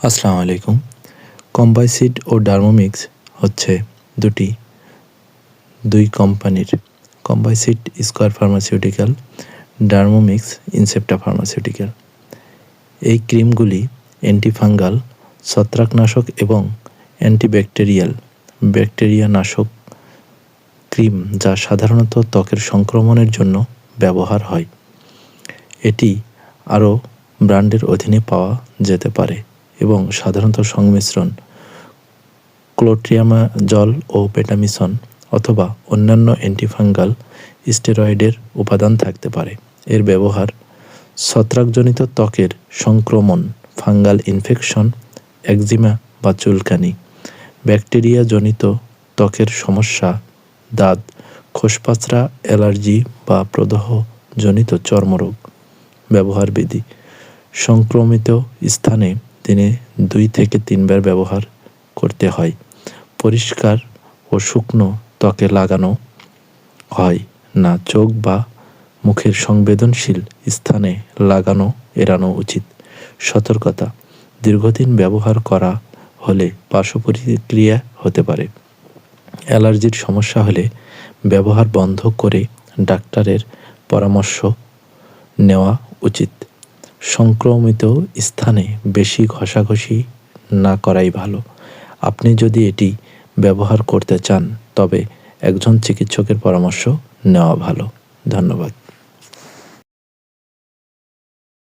আসসালামু আলাইকুম। কম্বাইসিড ও ডার্মোমিক্স হচ্ছে দুই কোম্পানির। কম্বাইসিড square pharmaceutical, Dermomix Incepta pharmaceutical. এই ক্রিমগুলি অ্যান্টিফাঙ্গাল, ছত্রাকনাশক এবং ব্যাকটেরিয়া নাশক ক্রিম, যা সাধারণত ত্বকের সংক্রমণের জন্য ব্যবহার হয়। এটি আরও ব্র্যান্ডের অধীনে পাওয়া যেতে পারে এবং সাধারণত সংমিশ্রণ ক্লোট্রিয়ামাজল ও বেটামিসন অথবা অন্যান্য অ্যান্টিফাঙ্গাল স্টেরয়েডের উপাদান থাকতে পারে। এর ব্যবহার ছত্রাকজনিত ত্বকের সংক্রমণ, ফাঙ্গাল ইনফেকশন, একজিমা বা চুলকানি, ব্যাকটেরিয়াজনিত ত্বকের সমস্যা, দাঁত, খোসপাঁচড়া, অ্যালার্জি বা প্রদাহজনিত চর্মরোগ। ব্যবহার বিধি: সংক্রমিত স্থানে দিনে 2 থেকে 3 বার ব্যবহার করতে হয়। পরিষ্কার ও শুকনো ত্বকে লাগানো হয় না, চোখ বা মুখের সংবেদনশীল স্থানে লাগানো এড়ানো উচিত। সতর্কতা: দীর্ঘদিন ব্যবহার করা হলে পার্শ্ব প্রতিক্রিয়া হতে পারে। অ্যালার্জির সমস্যা হলে ব্যবহার বন্ধ করে ডাক্তারের পরামর্শ নেওয়া উচিত। সংক্রমিত স্থানে বেশি ঘষাঘষি না করাই ভালো। আপনি যদি এটি ব্যবহার করতে চান তবে একজন চিকিৎসকের পরামর্শ নেওয়া ভালো। ধন্যবাদ।